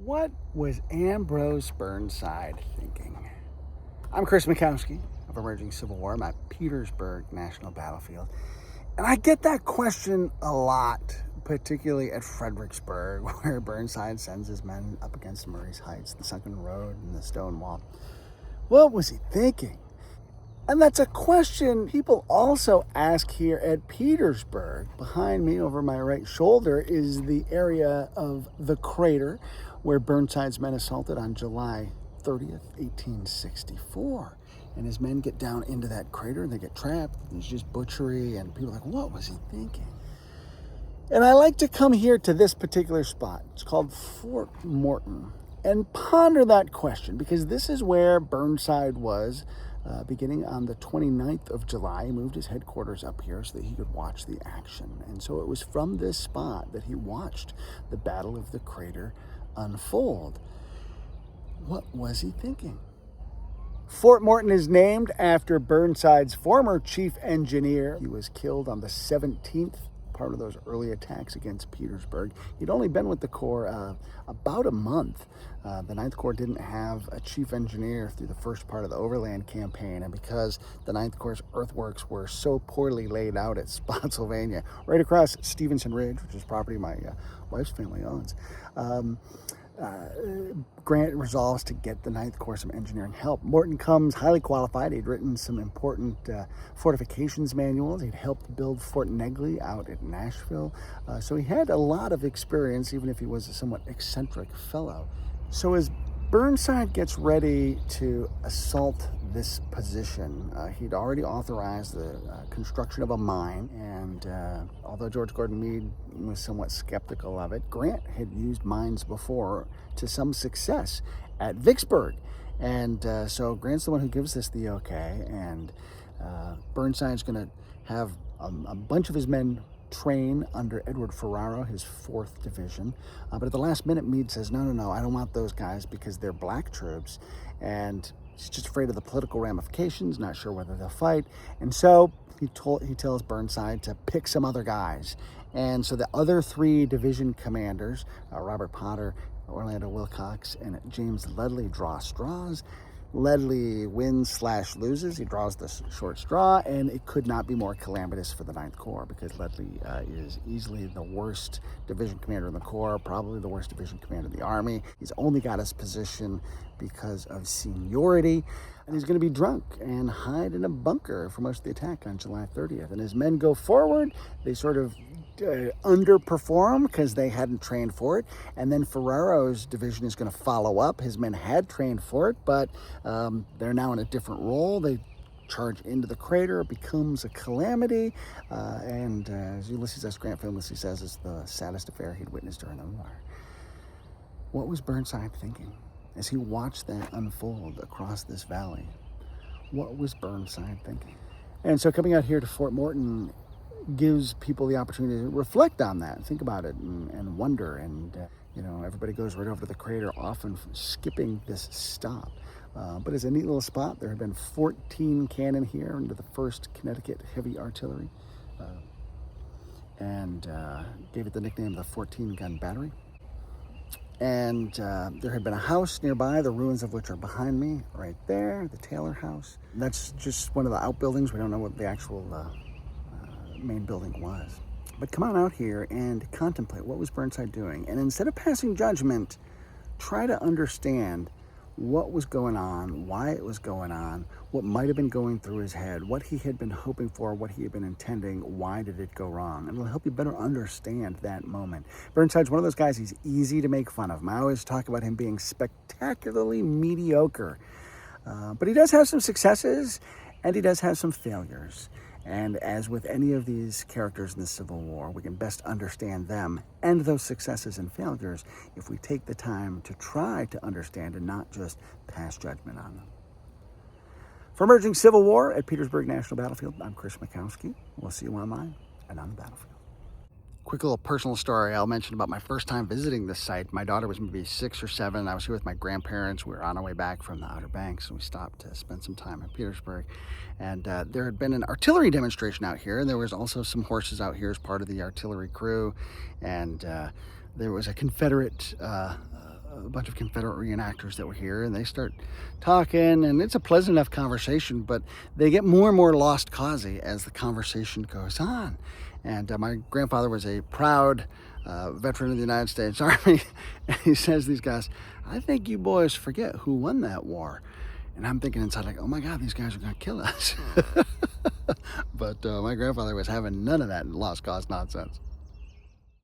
What was Ambrose Burnside thinking? I'm Chris Mackowski of Emerging Civil War. I'm at Petersburg National Battlefield. And I get that question a lot, particularly at Fredericksburg, where Burnside sends his men up against Murray's Heights, the sunken road, and the stone wall. What was he thinking? And that's a question people also ask here at Petersburg. Behind me, over my right shoulder, is the area of the crater where Burnside's men assaulted on July 30th, 1864. And his men get down into that crater and they get trapped. There's just butchery, and people are like, what was he thinking? And I like to come here to this particular spot. It's called Fort Morton, and ponder that question, because this is where Burnside was beginning on the 29th of July. He moved his headquarters up here so that he could watch the action. And so it was from this spot that he watched the Battle of the Crater unfold. What was he thinking? Fort Morton is named after Burnside's former chief engineer. He was killed on the 17th, part of those early attacks against Petersburg. He'd only been with the Corps about a month. The Ninth Corps didn't have a chief engineer through the first part of the Overland Campaign, and because the Ninth Corps' earthworks were so poorly laid out at Spotsylvania, right across Stevenson Ridge, which is property my wife's family owns, Grant resolves to get the Ninth Corps some engineering help. Morton comes highly qualified. He'd written some important fortifications manuals. He'd helped build Fort Negley out at Nashville. So he had a lot of experience, even if he was a somewhat eccentric fellow. So as Burnside gets ready to assault this position, he'd already authorized the construction of a mine, and although George Gordon Meade was somewhat skeptical of it, Grant had used mines before to some success at Vicksburg. And so Grant's the one who gives this the okay, and Burnside's going to have a bunch of his men train under Edward Ferraro, his 4th Division. But at the last minute, Meade says, no, I don't want those guys because they're black troops. And he's just afraid of the political ramifications, not sure whether they'll fight. And so he tells Burnside to pick some other guys. And so the other 3 division commanders, Robert Potter, Orlando Wilcox, and James Ledlie, draw straws. Ledlie wins/loses. He draws the short straw, and it could not be more calamitous for the Ninth Corps, because Ledlie is easily the worst division commander in the Corps, probably the worst division commander in the Army. He's only got his position because of seniority, and he's going to be drunk and hide in a bunker for most of the attack on July 30th. And as men go forward, they sort of underperform because they hadn't trained for it, and then Ferraro's division is going to follow up. His men had trained for it, but they're now in a different role. They charge into the crater. It becomes a calamity, and as Ulysses S. Grant famously says, it's the saddest affair he'd witnessed during the war. What was Burnside thinking as he watched that unfold across this valley? What was Burnside thinking? And so coming out here to Fort Morton gives people the opportunity to reflect on that, think about it, and wonder. And everybody goes right over to the crater, often skipping this stop. But it's a neat little spot. There have been 14 cannon here under the 1st Connecticut Heavy Artillery, and gave it the nickname the 14-gun battery. And there had been a house nearby, the ruins of which are behind me, right there, the Taylor House. That's just one of the outbuildings. We don't know what the actual main building was. But come on out here and contemplate, what was Burnside doing? And instead of passing judgment, try to understand what was going on, why it was going on, what might have been going through his head, what he had been hoping for, what he had been intending, why did it go wrong? And it'll help you better understand that moment. Burnside's one of those guys, he's easy to make fun of. I always talk about him being spectacularly mediocre. But he does have some successes, and he does have some failures. And as with any of these characters in the Civil War, we can best understand them and those successes and failures if we take the time to try to understand and not just pass judgment on them. For Emerging Civil War at Petersburg National Battlefield, I'm Chris Mackowski. We'll see you online and on the battlefield. Quick little personal story I'll mention about my first time visiting this site. My daughter was maybe 6 or 7. I was here with my grandparents. We were on our way back from the Outer Banks, and we stopped to spend some time in Petersburg. And there had been an artillery demonstration out here, and there was also some horses out here as part of the artillery crew. And there was a Confederate a bunch of Confederate reenactors that were here, and they start talking, and it's a pleasant enough conversation, but they get more and more lost causey as the conversation goes on. And my grandfather was a proud veteran of the United States Army, and he says to these guys, "I think you boys forget who won that war." And I'm thinking inside, like, oh my God, these guys are going to kill us. But my grandfather was having none of that lost cause nonsense.